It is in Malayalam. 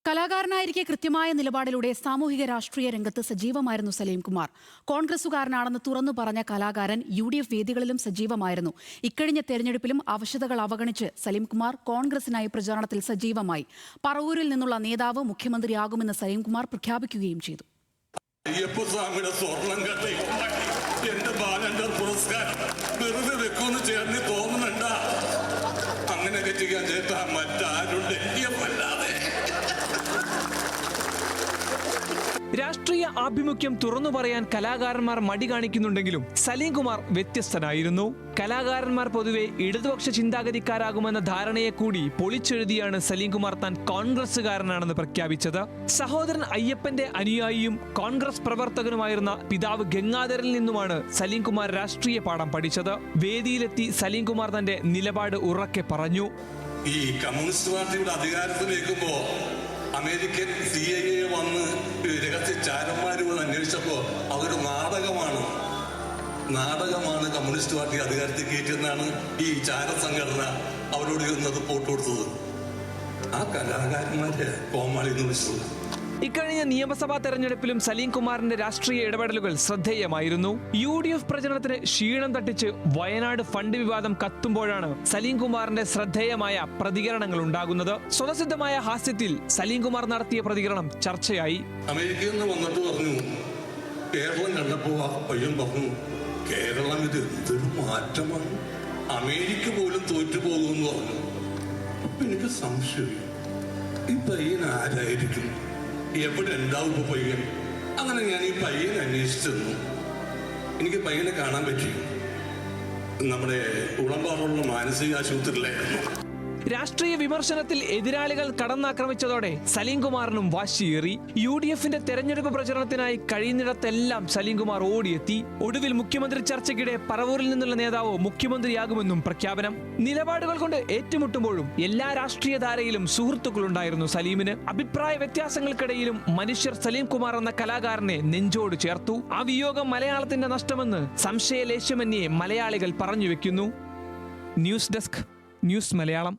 കലാകാരനായിരിക്കെ കൃത്യമായ നിലപാടിലൂടെ സാമൂഹിക രാഷ്ട്രീയ രംഗത്ത് സജീവമായിരുന്നു സലീംകുമാർ. കോൺഗ്രസുകാരനാണെന്ന് തുറന്നു പറഞ്ഞ കലാകാരൻ UDF വേദികളിലും സജീവമായിരുന്നു. ഇക്കഴിഞ്ഞ തെരഞ്ഞെടുപ്പിലും അവശതകൾ അവഗണിച്ച് സലീംകുമാർ കോൺഗ്രസിനായി പ്രചാരണത്തിൽ സജീവമായി. പറവൂരിൽ നിന്നുള്ള നേതാവ് മുഖ്യമന്ത്രിയാകുമെന്ന് സലീംകുമാർ പ്രഖ്യാപിക്കുകയും ചെയ്തു. രാഷ്ട്രീയ ആഭിമുഖ്യം തുറന്നു പറയാൻ കലാകാരന്മാർ മടി കാണിക്കുന്നുണ്ടെങ്കിലും സലീംകുമാർ വ്യത്യസ്തനായിരുന്നു. കലാകാരന്മാർ പൊതുവെ ഇടതുപക്ഷ ചിന്താഗതിക്കാരാകുമെന്ന ധാരണയെ കൂടി പൊളിച്ചെഴുതിയാണ് സലീംകുമാർ താൻ കോൺഗ്രസുകാരനാണെന്ന് പ്രഖ്യാപിച്ചത്. സഹോദരൻ അയ്യപ്പന്റെ അനുയായിയും കോൺഗ്രസ് പ്രവർത്തകനുമായിരുന്ന പിതാവ് ഗംഗാധരനിൽ നിന്നുമാണ് സലീംകുമാർ രാഷ്ട്രീയ പാഠം പഠിച്ചത്. വേദിയിലെത്തി സലീംകുമാർ തന്റെ നിലപാട് ഉറക്കെ പറഞ്ഞു. ഈ കമ്മ്യൂണിസ്റ്റ് പാർട്ടിയുടെ അധികാരത്തിലേക്കുമ്പോ അമേരിക്കൻ CIA വന്ന് രഹസ്യ ചാരന്മാരുകൾ അന്വേഷിച്ചപ്പോ അതൊരു നാടകമാണ് കമ്മ്യൂണിസ്റ്റ് പാർട്ടി അധികാരത്തിൽ കയറ്റിയെന്നാണ് ഈ ചാര സംഘടന അവരോട് റിപ്പോർട്ട് കൊടുത്തത്. ആ കലാകാരന്മാരെ കോമാളി എന്ന് വിളിച്ചത്. ഇക്കഴിഞ്ഞ നിയമസഭാ തെരഞ്ഞെടുപ്പിലും സലീംകുമാറിന്റെ രാഷ്ട്രീയ ഇടപെടലുകൾ ശ്രദ്ധേയമായിരുന്നു. UDF പ്രചരണത്തിന് ക്ഷീണം തട്ടിച്ച് വയനാട് ഫണ്ട് വിവാദം കത്തുമ്പോഴാണ് സലീംകുമാറിന്റെ ശ്രദ്ധേയമായ പ്രതികരണങ്ങൾ ഉണ്ടാകുന്നത്. സ്വതസിദ്ധമായ ഹാസ്യത്തിൽ സലീംകുമാർ നടത്തിയ പ്രതികരണം ചർച്ചയായി. അമേരിക്കയിൽ നിന്ന് വന്നിട്ട് പറഞ്ഞു, കേരളം കണ്ടപ്പോ പയ്യൻ പറഞ്ഞു, കേരളം ഇത് എന്തൊരു മാറ്റമാണ്, അമേരിക്ക പോലും തോറ്റുപോകുമെന്ന് പറഞ്ഞു. അപ്പൊ എനിക്ക് സംശയം, ഈ പയ്യൻ ആരായിരിക്കും, എവിടെ ഉണ്ടാവും പയ്യൻ? അങ്ങനെ ഞാൻ ഈ പയ്യനെ അന്വേഷിച്ചെന്നു. എനിക്ക് പയ്യനെ കാണാൻ പറ്റി. നമ്മുടെ ഉളമ്പാറുള്ള മാനസിക ആശുപത്രിയിലായിരുന്നു. രാഷ്ട്രീയ വിമർശനത്തിൽ എതിരാളികൾ കടന്നാക്രമിച്ചതോടെ സലീംകുമാറിനും വാശിയേറി. UDFന്റെ തെരഞ്ഞെടുപ്പ് പ്രചരണത്തിനായി കഴിയുന്നിടത്തെല്ലാം സലീംകുമാർ ഓടിയെത്തി. ഒടുവിൽ മുഖ്യമന്ത്രി ചർച്ചയ്ക്കിടെ പറവൂരിൽ നിന്നുള്ള നേതാവ് മുഖ്യമന്ത്രിയാകുമെന്നും പ്രഖ്യാപനം. നിലപാടുകൾ കൊണ്ട് ഏറ്റുമുട്ടുമ്പോഴും എല്ലാ രാഷ്ട്രീയ ധാരയിലും സുഹൃത്തുക്കളുണ്ടായിരുന്നു സലീമിന്. അഭിപ്രായ വ്യത്യാസങ്ങൾക്കിടയിലും മനുഷ്യർ സലീംകുമാർ എന്ന കലാകാരനെ നെഞ്ചോട് ചേർത്തു. ആ വിയോഗം മലയാളത്തിന്റെ നഷ്ടമെന്ന് സംശയലേശമന്യേ മലയാളികൾ പറഞ്ഞു വെക്കുന്നു. News desk, news Malayalam.